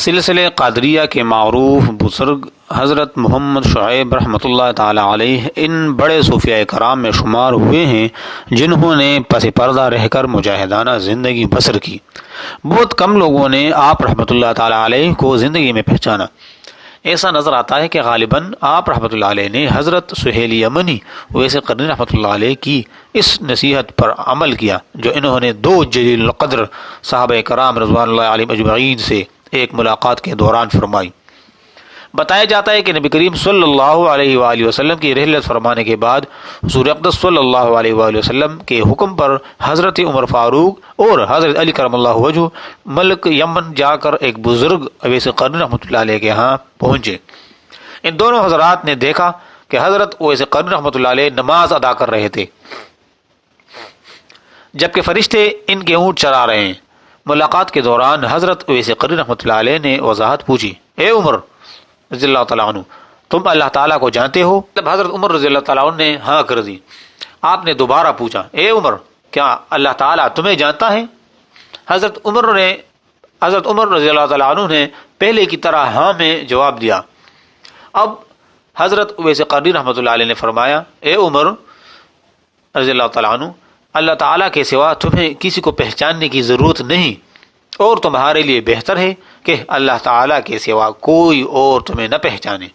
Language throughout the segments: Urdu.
سلسلے قادریہ کے معروف بزرگ حضرت محمد شعیب رحمۃ اللہ تعالی علیہ ان بڑے صوفیاء کرام میں شمار ہوئے ہیں جنہوں نے پس پردہ رہ کر مجاہدانہ زندگی بسر کی۔ بہت کم لوگوں نے آپ رحمۃ اللہ تعالی علیہ کو زندگی میں پہچانا۔ ایسا نظر آتا ہے کہ غالباً آپ رحمۃ اللہ علیہ نے حضرت سہیل یمنی ویسے قرنی رحمۃ اللہ علیہ کی اس نصیحت پر عمل کیا جو انہوں نے دو جلیل القدر صحابہ کرام رضوان اللہ علیہم اجمعین سے ایک ملاقات کے دوران فرمائی۔ بتایا جاتا ہے کہ نبی کریم صلی اللہ علیہ وآلہ وسلم کی رحلت فرمانے کے بعد حضور اقدس صلی اللہ علیہ وآلہ وسلم کے حکم پر حضرت عمر فاروق اور حضرت علی کرم اللہ وجہ ملک یمن جا کر ایک بزرگ اویس قرنی رحمۃ اللہ علیہ کے ہاں پہنچے۔ ان دونوں حضرات نے دیکھا کہ حضرت اویس قرنی رحمۃ اللہ علیہ نماز ادا کر رہے تھے جبکہ فرشتے ان کے اونٹ چرا رہے ہیں۔ ملاقات کے دوران حضرت اویس قرنی رحمۃ اللہ علیہ نے وضاحت پوچھی، اے عمر رضی اللہ تعالیٰ عنہ، تم اللہ تعالیٰ کو جانتے ہو؟ جب حضرت عمر رضی اللہ تعالیٰ عنہ نے ہاں کر دی، آپ نے دوبارہ پوچھا، اے عمر، کیا اللہ تعالیٰ تمہیں جانتا ہے؟ حضرت عمر رضی اللہ تعالیٰ عنہ نے پہلے کی طرح ہاں میں جواب دیا۔ اب حضرت اویس قرنی رحمۃ اللہ علیہ نے فرمایا، اے عمر رضی اللہ تعالیٰ عنہ، اللہ تعالیٰ کے سوا تمہیں کسی کو پہچاننے کی ضرورت نہیں، اور تمہارے لیے بہتر ہے کہ اللہ تعالیٰ کے سوا کوئی اور تمہیں نہ پہچانے۔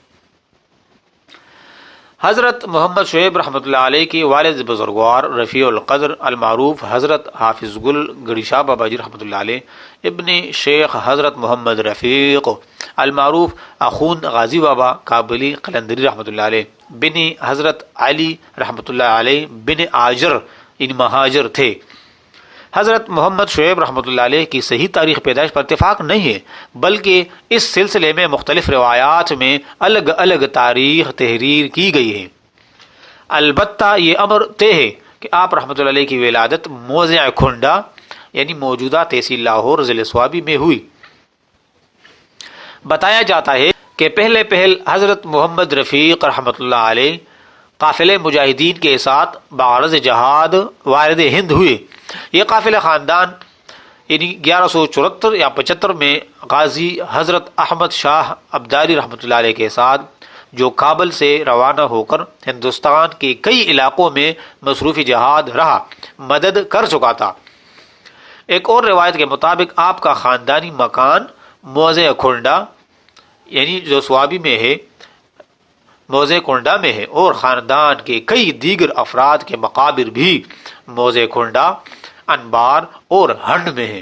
حضرت محمد شعیب رحمۃ اللہ علیہ کے والد بزرگوار رفیع القدر المعروف حضرت حافظ گل گڑی شاہ بابا جی رحمۃ اللہ علیہ ابن شیخ حضرت محمد رفیق المعروف اخون غازی بابا کابلی قلندری رحمۃ اللہ علیہ بن حضرت علی رحمۃ اللہ علیہ بن آجر ان مہاجر تھے۔ حضرت محمد شعیب رحمۃ اللہ علیہ کی صحیح تاریخ پیدائش پر اتفاق نہیں ہے، بلکہ اس سلسلے میں مختلف روایات میں الگ الگ تاریخ تحریر کی گئی ہے۔ البتہ یہ امر طے ہے کہ آپ رحمۃ اللہ علیہ کی ولادت موضع کھنڈا یعنی موجودہ تحصیل لاہور ضلع سوابی میں ہوئی۔ بتایا جاتا ہے کہ پہل حضرت محمد رفیق رحمۃ اللہ علیہ قافلے مجاہدین کے ساتھ بعرض جہاد وارد ہند ہوئے۔ یہ قافلہ خاندان یعنی 1174 یا 75 میں غازی حضرت احمد شاہ ابدالی رحمۃ اللہ علیہ کے ساتھ جو کابل سے روانہ ہو کر ہندوستان کے کئی علاقوں میں مصروف جہاد رہا مدد کر چکا تھا۔ ایک اور روایت کے مطابق آپ کا خاندانی مکان موضع کھنڈا یعنی جو سوابی میں ہے موضع کھنڈا میں ہے، اور خاندان کے کئی دیگر افراد کے مقابر بھی موضع کھنڈا، انبار اور ہنڈ میں ہے۔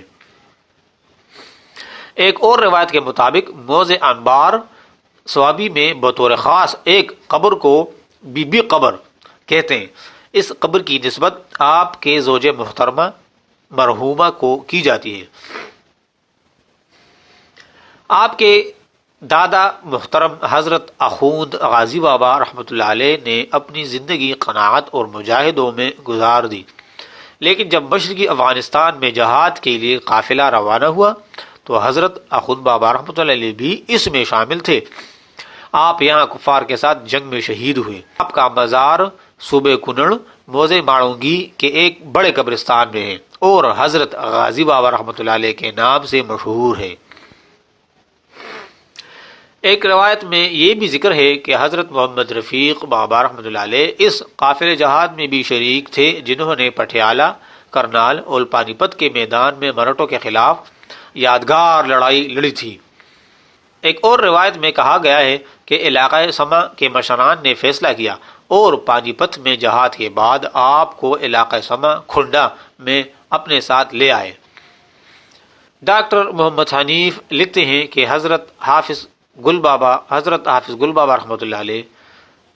ایک اور روایت کے مطابق موضع انبار سوابی میں بطور خاص ایک قبر کو بی بی قبر کہتے ہیں۔ اس قبر کی نسبت آپ کے زوج محترمہ مرحومہ کو کی جاتی ہے۔ آپ کے دادا محترم حضرت اخوند غازی بابا رحمۃ اللہ علیہ نے اپنی زندگی قناعت اور مجاہدوں میں گزار دی، لیکن جب مشرقی افغانستان میں جہاد کے لیے قافلہ روانہ ہوا تو حضرت اخوند بابا رحمۃ اللہ علیہ بھی اس میں شامل تھے۔ آپ یہاں کفار کے ساتھ جنگ میں شہید ہوئے۔ آپ کا مزار صوبہ کنڑ موضع ماڑونگی کے ایک بڑے قبرستان میں ہے اور حضرت غازی بابا رحمۃ اللہ علیہ کے نام سے مشہور ہے۔ ایک روایت میں یہ بھی ذکر ہے کہ حضرت محمد رفیق بابا رحمۃ اللہ علیہ اس قافلے جہاد میں بھی شریک تھے جنہوں نے پٹیالہ، کرنال اور پانی پت کے میدان میں مراٹھوں کے خلاف یادگار لڑائی لڑی تھی۔ ایک اور روایت میں کہا گیا ہے کہ علاقہ سما کے مشران نے فیصلہ کیا اور پانی پت میں جہاد کے بعد آپ کو علاقہ سما کھنڈا میں اپنے ساتھ لے آئے۔ ڈاکٹر محمد حنیف لکھتے ہیں کہ حضرت حافظ گل بابا رحمۃ اللہ علیہ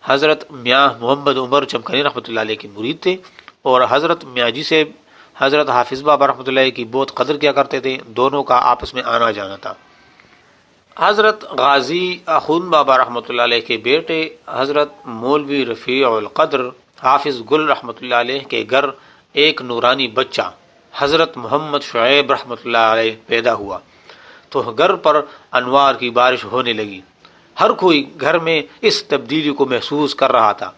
حضرت میاں محمد عمر چمکنی رحمۃ اللہ علیہ کے مرید تھے اور حضرت میاں جی سے حضرت حافظ بابا رحمۃ اللہ علیہ کی بہت قدر کیا کرتے تھے، دونوں کا آپس میں آنا جانا تھا۔ حضرت غازی اخوند بابا رحمۃ اللہ علیہ کے بیٹے حضرت مولوی رفیع القدر حافظ گل رحمۃ اللہ علیہ کے گھر ایک نورانی بچہ حضرت محمد شعیب رحمۃ اللہ علیہ پیدا ہوا تو گھر پر انوار کی بارش ہونے لگی۔ ہر کوئی گھر میں اس تبدیلی کو محسوس کر رہا تھا۔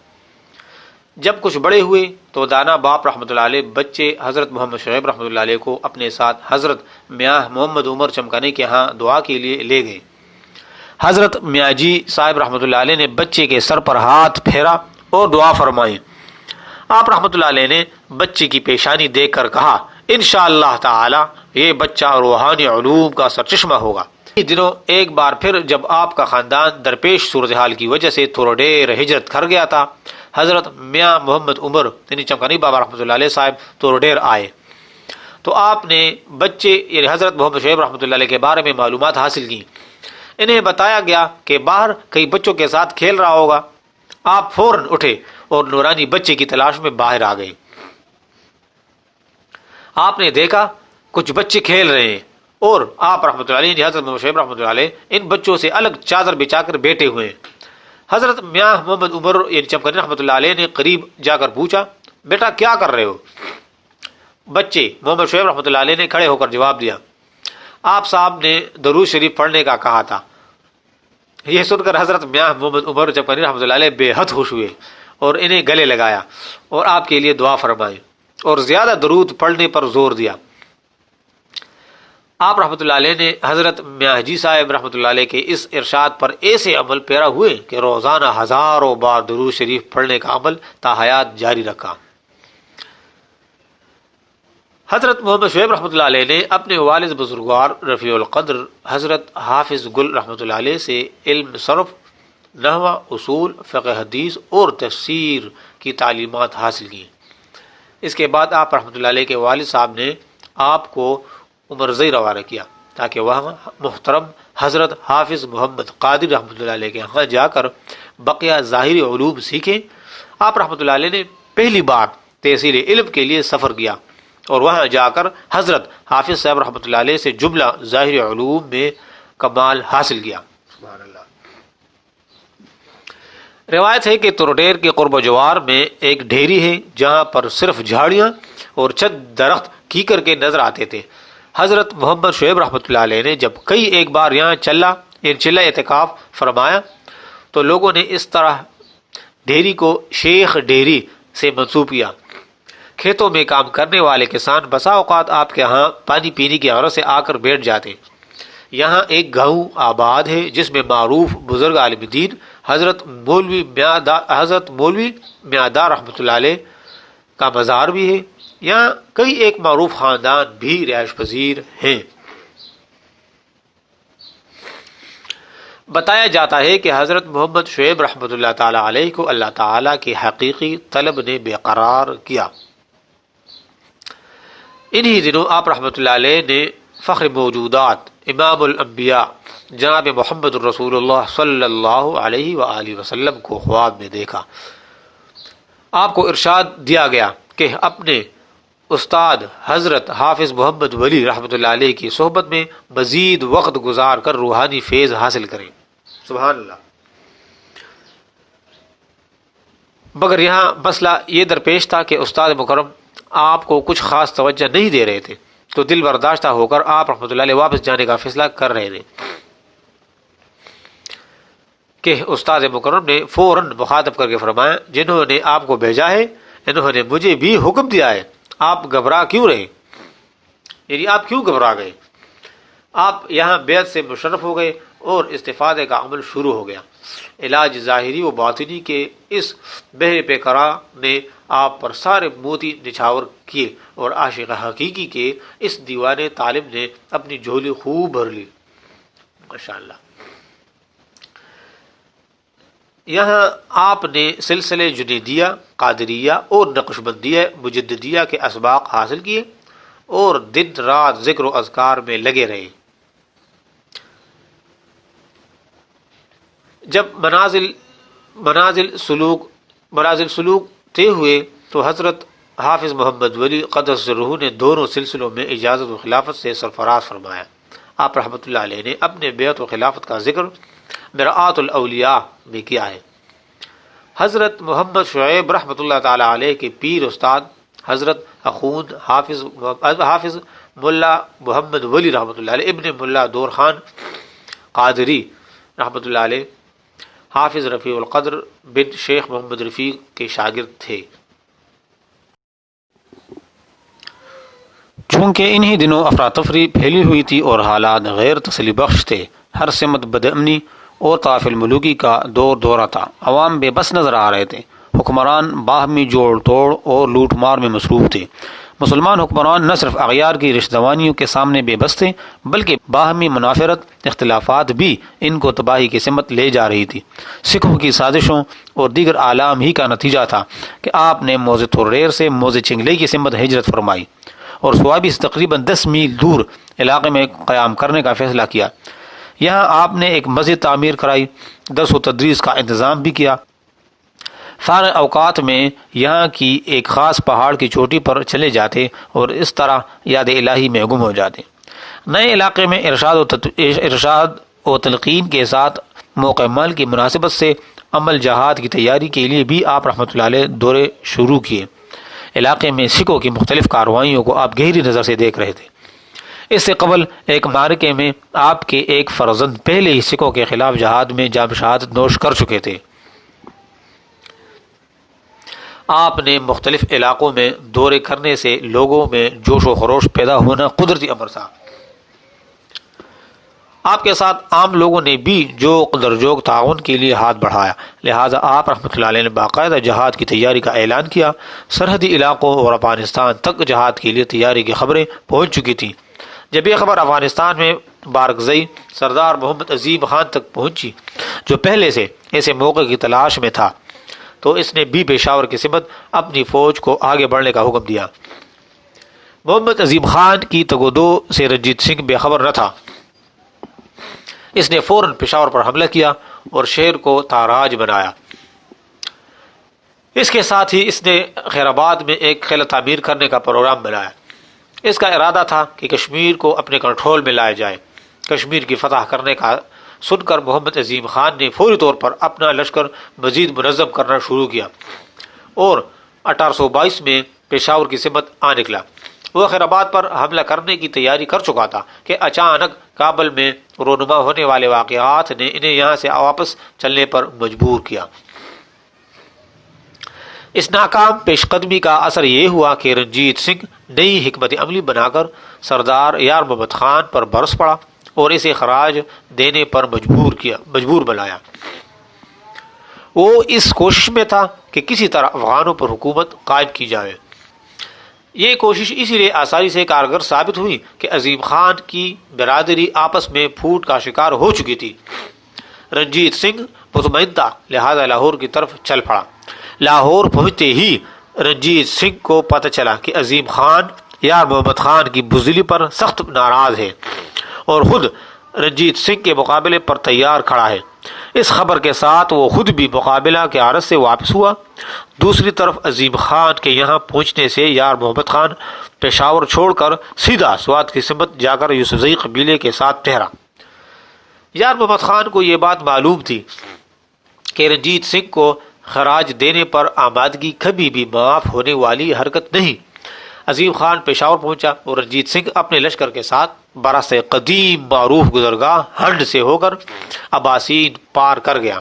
جب کچھ بڑے ہوئے تو دانا باپ رحمۃ اللہ علیہ بچے حضرت محمد شعیب رحمۃ اللہ علیہ کو اپنے ساتھ حضرت میاں محمد عمر چمکانی کے ہاں دعا کے لیے لے گئے۔ حضرت میاں جی صاحب رحمۃ اللہ علیہ نے بچے کے سر پر ہاتھ پھیرا اور دعا فرمائی۔ آپ رحمۃ اللہ علیہ نے بچے کی پیشانی دیکھ کر کہا، انشاءاللہ تعالی یہ بچہ روحانی علوم کا سرچشمہ ہوگا۔ ان دنوں ایک بار پھر جب آپ کا خاندان درپیش صورتحال کی وجہ سے تھوڑا دیر ہجرت کر گیا تھا، حضرت میاں محمد عمر یعنی چمکانی بابا رحمۃ اللہ علیہ صاحب تھوڑا دیر آئے تو آپ نے بچے یعنی حضرت محمد شعیب رحمۃ اللہ علیہ کے بارے میں معلومات حاصل کی۔ انہیں بتایا گیا کہ باہر کئی بچوں کے ساتھ کھیل رہا ہوگا۔ آپ فوراً اٹھے اور نورانی بچے کی تلاش میں باہر آ گئے۔ آپ نے دیکھا کچھ بچے کھیل رہے ہیں اور آپ رحمۃ اللہ علیہ حضرت محمد شعیب رحمۃ اللہ علیہ ان بچوں سے الگ چادر بچھا کر بیٹھے ہوئے ہیں۔ حضرت میاں محمد عمر یعنی چمکانی رحمۃ اللہ علیہ نے قریب جا کر پوچھا، بیٹا کیا کر رہے ہو؟ بچے محمد شعیب رحمۃ اللہ علیہ نے کھڑے ہو کر جواب دیا، آپ صاحب نے درود شریف پڑھنے کا کہا تھا۔ یہ سن کر حضرت میاں محمد عمر چمکانی رحمۃ اللہ علیہ بے حد خوش ہوئے اور انہیں گلے لگایا اور آپ کے لیے دعا فرمائی اور زیادہ درود پڑھنے پر زور دیا۔ آپ رحمۃ اللہ علیہ نے حضرت میاں جی صاحب رحمۃ اللہ علیہ کے اس ارشاد پر ایسے عمل پیرا ہوئے کہ روزانہ ہزاروں بار درود شریف پڑھنے کا عمل تا حیات جاری رکھا۔ حضرت محمد شعیب رحمۃ اللہ علیہ نے اپنے والد بزرگوار رفیع القدر حضرت حافظ گل رحمۃ اللہ علیہ سے علم صرف، نحو، اصول، فقہ حدیث اور تفسیر کی تعلیمات حاصل کی۔ اس کے بعد آپ رحمۃ اللہ علیہ کے والد صاحب نے آپ کو عمرزئی روانہ کیا تاکہ وہاں محترم حضرت حافظ محمد قادر رحمۃ اللہ علیہ کے ہاں جا کر بقیہ ظاہری علوم سیکھیں۔ آپ رحمۃ اللہ علیہ نے پہلی بار تحصیل علم کے لیے سفر کیا اور وہاں جا کر حضرت حافظ صاحب رحمۃ اللہ علیہ سے جملہ ظاہری علوم میں کمال حاصل کیا۔ سبحان اللہ۔ روایت ہے کہ تورڈیر کے قرب و جوار میں ایک ڈھیری ہے جہاں پر صرف جھاڑیاں اور چند درخت کیکر کے نظر آتے تھے۔ حضرت محمد شعیب رحمۃ اللہ علیہ نے جب کئی ایک بار یہاں چلا اعتکاف فرمایا تو لوگوں نے اس طرح ڈھیری کو شیخ ڈھیری سے منسوب کیا۔ کھیتوں میں کام کرنے والے کسان بسا اوقات آپ کے ہاں پانی پینے کی غرض سے آ کر بیٹھ جاتے۔ یہاں ایک گاؤں آباد ہے جس میں معروف بزرگ عالم دین حضرت مولوی میاں رحمۃ اللہ علیہ کا مزار بھی ہے۔ یہاں کئی ایک معروف خاندان بھی رہائش پذیر ہیں۔ بتایا جاتا ہے کہ حضرت محمد شعیب رحمۃ اللہ تعالی علیہ کو اللہ تعالیٰ کی حقیقی طلب نے بے قرار کیا۔ انہی دنوں آپ رحمۃ اللہ علیہ نے فخر موجودات امام الانبیاء جناب محمد الرسول اللہ صلی اللہ علیہ وآلہ وسلم کو خواب میں دیکھا۔ آپ کو ارشاد دیا گیا کہ اپنے استاد حضرت حافظ محمد ولی رحمۃ اللہ علیہ کی صحبت میں مزید وقت گزار کر روحانی فیض حاصل کریں۔ سبحان اللہ۔ مگر یہاں مسئلہ یہ درپیش تھا کہ استاد مکرم آپ کو کچھ خاص توجہ نہیں دے رہے تھے، تو دل برداشتہ ہو کر آپ رحمۃ اللہ علیہ واپس جانے کا فیصلہ کر رہے تھے کہ استاد مکرم نے فوراً مخاطب کر کے فرمایا، جنہوں نے آپ کو بھیجا ہے انہوں نے مجھے بھی حکم دیا ہے، آپ گھبرا کیوں رہے؟ یعنی آپ کیوں گھبرا گئے؟ آپ یہاں بیعت سے مشرف ہو گئے اور استفادے کا عمل شروع ہو گیا۔ علاج ظاہری و باطنی کے اس بحر پیکرا نے آپ پر سارے موتی نچھاور کیے اور عاشق حقیقی کے اس دیوانے طالب نے اپنی جھولی خوب بھر لی۔ ماشاءاللہ۔ یہاں آپ نے سلسلے جنیدیہ، قادریہ اور نقشبندیہ مجددیہ کے اسباق حاصل کیے اور دن رات ذکر و اذکار میں لگے رہے۔ جب منازل سلوک طے ہوئے تو حضرت حافظ محمد ولی قدس سرہ نے دونوں سلسلوں میں اجازت و خلافت سے سرفراز فرمایا۔ آپ رحمۃ اللہ علیہ نے اپنے بیعت و خلافت کا ذکر مرآت الاولیاء میں کیا ہے۔ حضرت محمد شعیب رحمۃ اللہ تعالی علیہ کے پیر استاد حضرت اخوند حافظ ملا محمد ولی رحمۃ اللہ علیہ ابن ملا دور خان قادری رحمۃ اللہ علیہ حافظ رفیع القدر بن شیخ محمد رفیق کے شاگرد تھے۔ چونکہ انہی دنوں افراتفری پھیلی ہوئی تھی اور حالات غیر تسلی بخش تھے، ہر سمت بدامنی اور طواف الملوکی کا دور دورہ تھا، عوام بے بس نظر آ رہے تھے، حکمران باہمی جوڑ توڑ اور لوٹ مار میں مصروف تھے۔ مسلمان حکمران نہ صرف اغیار کی رشتہ داریوں کے سامنے بے بس تھے، بلکہ باہمی منافرت اختلافات بھی ان کو تباہی کی سمت لے جا رہی تھی۔ سکھوں کی سازشوں اور دیگر اعلام ہی کا نتیجہ تھا کہ آپ نے موضع توریر سے موضع چنگلے کی سمت ہجرت فرمائی اور سوابی سے تقریباً 10 میل دور علاقے میں قیام کرنے کا فیصلہ کیا۔ یہاں آپ نے ایک مسجد تعمیر کرائی، درس و تدریس کا انتظام بھی کیا۔ فارغ اوقات میں یہاں کی ایک خاص پہاڑ کی چوٹی پر چلے جاتے اور اس طرح یاد الہی میں گم ہو جاتے۔ نئے علاقے میں ارشاد و تلقین کے ساتھ موقع مل کی مناسبت سے عمل جہاد کی تیاری کے لیے بھی آپ رحمۃ اللہ علیہ دورے شروع کیے۔ علاقے میں سکھوں کی مختلف کارروائیوں کو آپ گہری نظر سے دیکھ رہے تھے۔ اس سے قبل ایک معرکے میں آپ کے ایک فرزند پہلے ہی سکھوں کے خلاف جہاد میں جام شہادت نوش کر چکے تھے۔ آپ نے مختلف علاقوں میں دورے کرنے سے لوگوں میں جوش و خروش پیدا ہونا قدرتی امر تھا۔ آپ کے ساتھ عام لوگوں نے بھی جو قدر جوگ تعاون کے لیے ہاتھ بڑھایا، لہٰذا آپ رحمۃ اللہ علیہ نے باقاعدہ جہاد کی تیاری کا اعلان کیا۔ سرحدی علاقوں اور افغانستان تک جہاد کے لیے تیاری کی خبریں پہنچ چکی تھیں۔ جب یہ خبر افغانستان میں بارکزئی سردار محمد عظیم خان تک پہنچی، جو پہلے سے ایسے موقع کی تلاش میں تھا، تو اس نے بھی پشاور کی سمت اپنی فوج کو آگے بڑھنے کا حکم دیا۔ محمد عظیم خان کی تگودو سے رنجیت سنگھ بے خبر نہ تھا۔ اس نے فوراً پشاور پر حملہ کیا اور شہر کو تاراج بنایا۔ اس کے ساتھ ہی اس نے خیر آباد میں ایک قلعہ تعمیر کرنے کا پروگرام بنایا۔ اس کا ارادہ تھا کہ کشمیر کو اپنے کنٹرول میں لایا جائے۔ کشمیر کی فتح کرنے کا سن کر محمد عظیم خان نے فوری طور پر اپنا لشکر مزید منظم کرنا شروع کیا اور 1822 میں پشاور کی سمت آ نکلا۔ وہ خیر آباد پر حملہ کرنے کی تیاری کر چکا تھا کہ اچانک کابل میں رونما ہونے والے واقعات نے انہیں یہاں سے واپس چلنے پر مجبور کیا۔ اس ناکام پیش قدمی کا اثر یہ ہوا کہ رنجیت سنگھ نئی حکمت عملی بنا کر سردار یار محمد خان پر برس پڑا اور اسے خراج دینے پر مجبور بنایا۔ وہ اس کوشش میں تھا کہ کسی طرح افغانوں پر حکومت قائم کی جائے۔ یہ کوشش اسی لیے آسانی سے کارگر ثابت ہوئی کہ عظیم خان کی برادری آپس میں پھوٹ کا شکار ہو چکی تھی۔ رنجیت سنگھ مطمئن تھا، لہذا لاہور کی طرف چل پڑا۔ لاہور پہنچتے ہی رنجیت سنگھ کو پتہ چلا کہ عظیم خان یار محمد خان کی بزدلی پر سخت ناراض ہے اور خود رنجیت سنگھ کے مقابلے پر تیار کھڑا ہے۔ اس خبر کے ساتھ وہ خود بھی مقابلہ کے عرض سے واپس ہوا۔ دوسری طرف عظیم خان کے یہاں پہنچنے سے یار محمد خان پشاور چھوڑ کر سیدھا سوات کی سمت جا کر یوسفزئی قبیلے کے ساتھ ٹھہرا۔ یار محمد خان کو یہ بات معلوم تھی کہ رنجیت سنگھ کو خراج دینے پر آمادگی کبھی بھی معاف ہونے والی حرکت نہیں۔ عظیم خان پشاور پہنچا اور رنجیت سنگھ اپنے لشکر کے ساتھ براستہ قدیم معروف گزرگاہ ہنڈ سے ہو کر اباسین پار کر گیا۔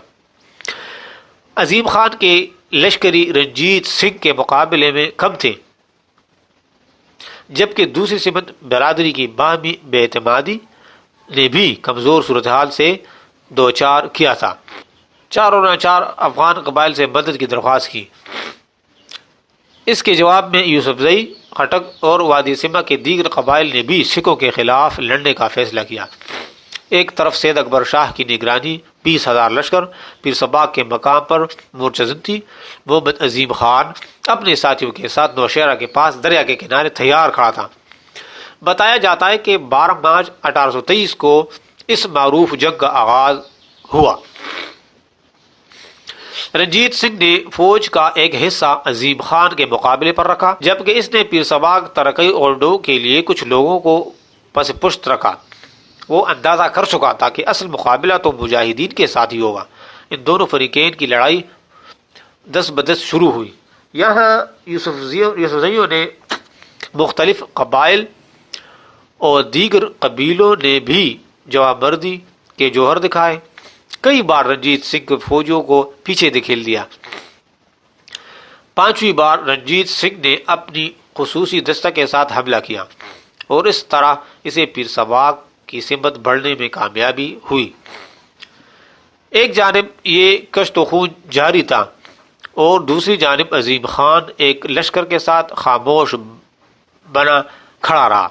عظیم خان کے لشکری رنجیت سنگھ کے مقابلے میں کم تھے، جبکہ دوسری سمت برادری کی باہمی بے اعتمادی نے بھی کمزور صورتحال سے دوچار کیا تھا۔ چاروں نے چار افغان قبائل سے مدد کی درخواست کی۔ اس کے جواب میں یوسفزئی، خٹک اور وادی سمہ کے دیگر قبائل نے بھی سکھوں کے خلاف لڑنے کا فیصلہ کیا۔ ایک طرف سید اکبر شاہ کی نگرانی 20,000 لشکر پیر صباغ کے مقام پر مرتزم تھی۔ محمد عظیم خان اپنے ساتھیوں کے ساتھ نوشہرہ کے پاس دریا کے کنارے تیار کھڑا تھا۔ بتایا جاتا ہے کہ 12 مارچ 1823 کو اس معروف جنگ کا آغاز ہوا۔ رنجیت سنگھ نے فوج کا ایک حصہ عظیم خان کے مقابلے پر رکھا، جبکہ اس نے پیر صباغ ترقی اورڈو کے لیے کچھ لوگوں کو پس پشت رکھا۔ وہ اندازہ کر چکا تھا کہ اصل مقابلہ تو مجاہدین کے ساتھ ہی ہوگا۔ ان دونوں فریقین کی لڑائی دست بدست شروع ہوئی۔ یہاں یوسفزئیوں نے مختلف قبائل اور دیگر قبیلوں نے بھی جواب مردی کے جوہر دکھائے۔ کئی بار رنجیت سنگھ کے فوجوں کو پیچھے دھکیل دیا۔ پانچویں بار رنجیت سنگھ نے اپنی خصوصی دستہ کے ساتھ حملہ کیا اور اس طرح اسے پیر سباق کی سمت بڑھنے میں کامیابی ہوئی۔ ایک جانب یہ کشت و خون جاری تھا اور دوسری جانب عظیم خان ایک لشکر کے ساتھ خاموش بنا کھڑا رہا۔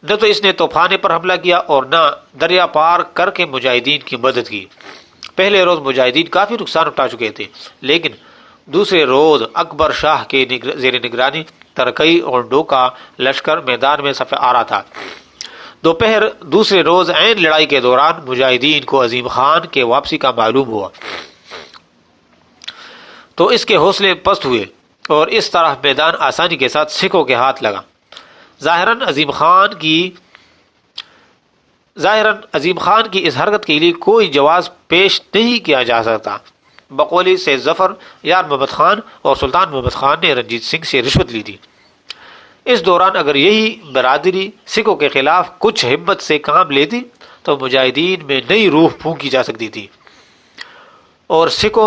نہ تو اس نے توپخانے پر حملہ کیا اور نہ دریا پار کر کے مجاہدین کی مدد کی۔ پہلے روز مجاہدین کافی نقصان اٹھا چکے تھے، لیکن دوسرے روز اکبر شاہ کے زیر نگرانی ترکئی اور ڈوکا لشکر میدان میں صف آرا تھا۔ دوپہر دوسرے روز عین لڑائی کے دوران مجاہدین کو عظیم خان کے واپسی کا معلوم ہوا تو اس کے حوصلے پست ہوئے اور اس طرح میدان آسانی کے ساتھ سکھوں کے ہاتھ لگا۔ ظاہراً عظیم خان کی اس حرکت کے لیے کوئی جواز پیش نہیں کیا جا سکتا۔ بقول سید ظفر، یار محمد خان اور سلطان محمد خان نے رنجیت سنگھ سے رشوت لی تھی۔ اس دوران اگر یہی برادری سکھوں کے خلاف کچھ ہمت سے کام لیتی تو مجاہدین میں نئی روح پھونکی جا سکتی تھی اور سکھ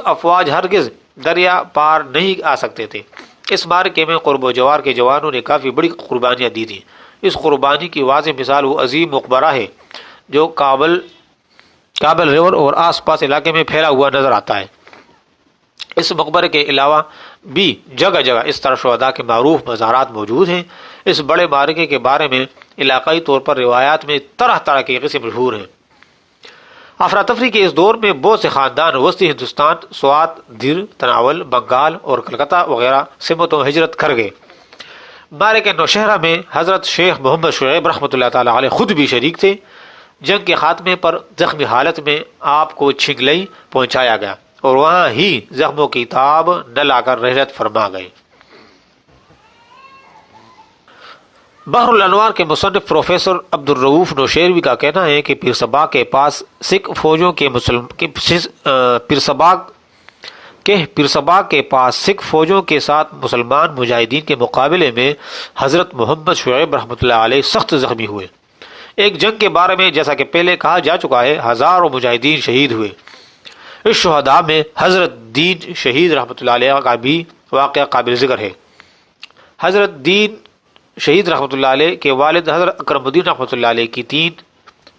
افواج ہرگز دریا پار نہیں آ سکتے تھے۔ اس معرکے میں قرب و جوار کے جوانوں نے کافی بڑی قربانیاں دی تھیں۔ اس قربانی کی واضح مثال وہ عظیم مقبرہ ہے جو کابل ریور اور آس پاس علاقے میں پھیلا ہوا نظر آتا ہے۔ اس مقبرے کے علاوہ بھی جگہ جگہ اس طرح شہداء کے معروف مزارات موجود ہیں۔ اس بڑے معرکے کے بارے میں علاقائی طور پر روایات میں طرح طرح کے قصے مشہور ہیں۔ افراتفری کے اس دور میں بہت سے خاندان وسطی ہندوستان، سوات، دھر، تناول، بنگال اور کلکتہ وغیرہ سمتوں ہجرت کر گئے۔ معرکہ نوشہرہ میں حضرت شیخ محمد شعیب رحمۃ اللہ تعالی علیہ خود بھی شریک تھے۔ جنگ کے خاتمے پر زخمی حالت میں آپ کو چھنگلئی پہنچایا گیا اور وہاں ہی زخموں کی تاب نہ لا کر رحلت فرما گئے۔ بحر الانوار کے مصنف پروفیسر عبد الرؤوف نوشیروی کا کہنا ہے کہ پیر سباق کے پاس سکھ فوجوں کے پیر سباق کے پاس سکھ فوجوں کے ساتھ مسلمان مجاہدین کے مقابلے میں حضرت محمد شعیب رحمۃ اللہ علیہ سخت زخمی ہوئے۔ ایک جنگ کے بارے میں جیسا کہ پہلے کہا جا چکا ہے، ہزاروں مجاہدین شہید ہوئے۔ اس شہداء میں حضرت دین شہید رحمۃ اللہ علیہ کا بھی واقعہ قابل ذکر ہے۔ حضرت دین شہید رحمۃ اللہ علیہ کے والد حضرت اکرم الدین رحمۃ اللہ علیہ کی 3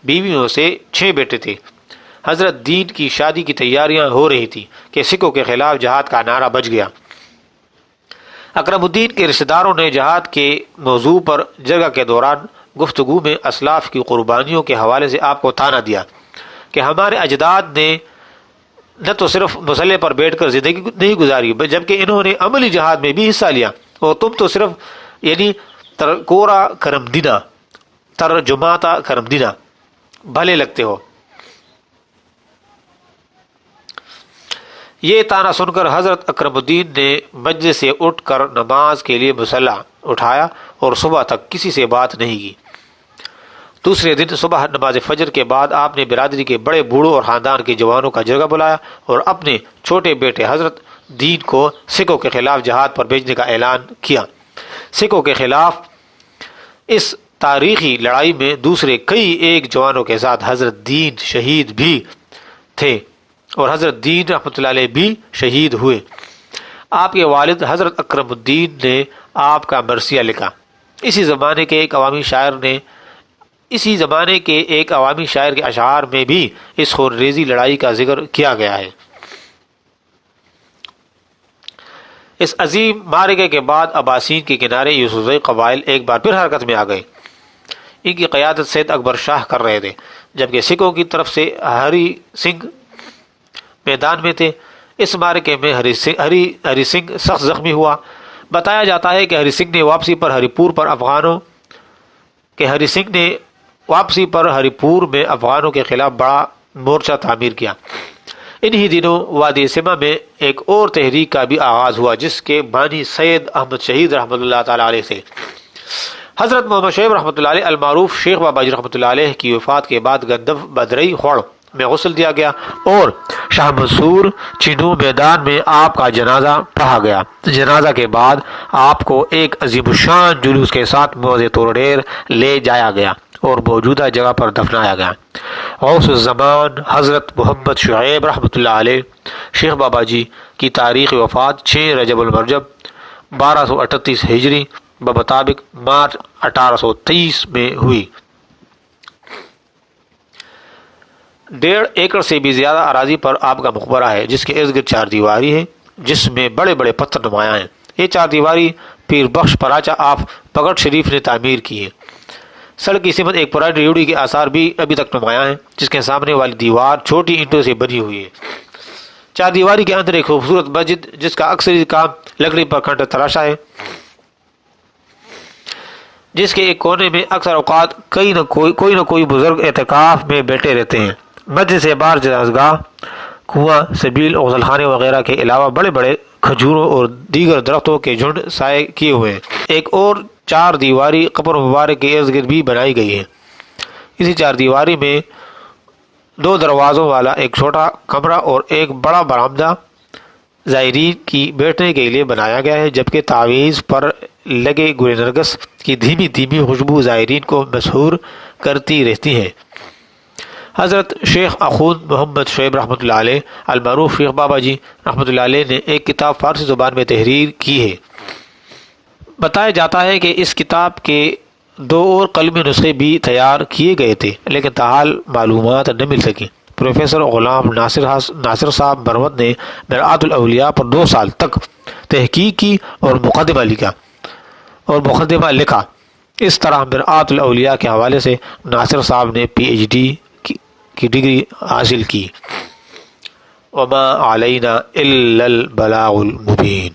بیویوں سے 6 بیٹے تھے۔ حضرت دین کی شادی کی تیاریاں ہو رہی تھیں کہ سکھوں کے خلاف جہاد کا نعرہ بج گیا۔ اکرم الدین کے رشتہ داروں نے جہاد کے موضوع پر جگہ کے دوران گفتگو میں اسلاف کی قربانیوں کے حوالے سے آپ کو تانا دیا کہ ہمارے اجداد نے نہ تو صرف مسلح پر بیٹھ کر زندگی نہیں گزاری جبکہ انہوں نے عملی جہاد میں بھی حصہ لیا، اور تم تو صرف ترکورا کرم دینا ترجماتا کرم دینا بھلے لگتے ہو۔ یہ تانا سن کر حضرت اکرم الدین نے مجلس سے اٹھ کر نماز کے لیے مصلی اٹھایا اور صبح تک کسی سے بات نہیں کی۔ دوسرے دن صبح نماز فجر کے بعد آپ نے برادری کے بڑے بوڑھوں اور خاندان کے جوانوں کا جرگہ بلایا اور اپنے چھوٹے بیٹے حضرت دین کو سکھوں کے خلاف جہاد پر بھیجنے کا اعلان کیا۔ سکھوں کے خلاف اس تاریخی لڑائی میں دوسرے کئی ایک جوانوں کے ساتھ حضرت دین شہید بھی تھے اور حضرت دین رحمۃ اللہ علیہ بھی شہید ہوئے۔ آپ کے والد حضرت اکرم الدین نے آپ کا مرثیہ لکھا۔ اسی زمانے کے ایک عوامی شاعر کے اشعار میں بھی اس خونریزی لڑائی کا ذکر کیا گیا ہے۔ اس عظیم معرکے کے بعد عباسین کے کنارے یوسفزئی قبائل ایک بار پھر حرکت میں آ گئے۔ ان کی قیادت سید اکبر شاہ کر رہے تھے، جبکہ سکھوں کی طرف سے ہری سنگھ میدان میں تھے۔ اس معرکے میں ہری سنگھ سخت زخمی ہوا۔ بتایا جاتا ہے کہ ہری سنگھ نے واپسی پر ہری پور میں افغانوں کے خلاف بڑا مورچہ تعمیر کیا۔ انہی دنوں وادی سما میں ایک اور تحریک کا بھی آغاز ہوا جس کے بانی سید احمد شہید رحمۃ اللہ تعالی علیہ تھے۔ حضرت محمد شعیب رحمۃ اللہ علیہ المعروف شیخ بابا جی رحمۃ اللہ علیہ کی وفات کے بعد گندف بدرئی خوڑ میں غسل دیا گیا اور شاہ منصور چینو میدان میں آپ کا جنازہ پڑھا گیا۔ جنازہ کے بعد آپ کو ایک عظیم الشان جلوس کے ساتھ موضع طور ڈیر لے جایا گیا اور موجودہ جگہ پر دفنایا گیا۔ غوث الزمان حضرت محمد شعیب رحمۃ اللہ علیہ شیخ بابا جی کی تاریخ وفات 6 رجب المرجب 1238 ہجری بمطابق مارچ 1823 میں ہوئی۔ 1.5 ایکڑ سے بھی زیادہ اراضی پر آپ کا مقبرہ ہے، جس کے ارد گرد 4 دیواری ہے جس میں بڑے بڑے پتھر نمایاں ہیں۔ یہ 4 دیواری پیر بخش پراچا آپ پگٹ شریف نے تعمیر کی ہے۔ سڑک کی سمت ایک پرانی ریوڑی کے آثار بھی ابھی تک نمایاں ہیں، جس کے سامنے والی دیوار چھوٹی اینٹوں سے بنی ہوئی ہے۔ 4 دیواری کے اندر ایک خوبصورت مسجد جس کا اکثر کام لکڑی پر کھنڈ تراشا ہے، جس کے ایک کونے میں اکثر اوقات کوئی نہ کوئی بزرگ اعتکاف میں بیٹھے رہتے ہیں۔ مسجد سے باہر جنازگاہ، کنواں، سبیل، غسل خانے وغیرہ کے علاوہ بڑے بڑے کھجوروں اور دیگر درختوں کے جھنڈ سائے کیے ہوئے ہیں۔ ایک اور 4 دیواری قبر مبارک کے ارد گرد بھی بنائی گئی ہے۔ اسی 4 دیواری میں 2 دروازوں والا ایک چھوٹا کمرہ اور ایک بڑا برآمدہ زائرین کی بیٹھنے کے لیے بنایا گیا ہے، جبکہ تعویذ پر لگے گل نرگس کی دھیمی دھیمی خوشبو زائرین کو مسحور کرتی رہتی ہے۔ حضرت شیخ اخوند محمد شعیب رحمۃ اللہ علیہ المعروف شیخ بابا جی رحمۃ اللہ علیہ نے ایک کتاب فارسی زبان میں تحریر کی ہے۔ بتایا جاتا ہے کہ اس کتاب کے 2 اور قلمی نسخے بھی تیار کیے گئے تھے، لیکن تاحال معلومات نہ مل سکیں۔ پروفیسر غلام ناصر صاحب مروت نے مرآت الاولیاء پر 2 سال تک تحقیق کی اور مقدمہ لکھا۔ اس طرح مرآت الاولیاء کے حوالے سے ناصر صاحب نے PhD کی ڈگری حاصل کی۔ وما علینا الا البلاغ المبین۔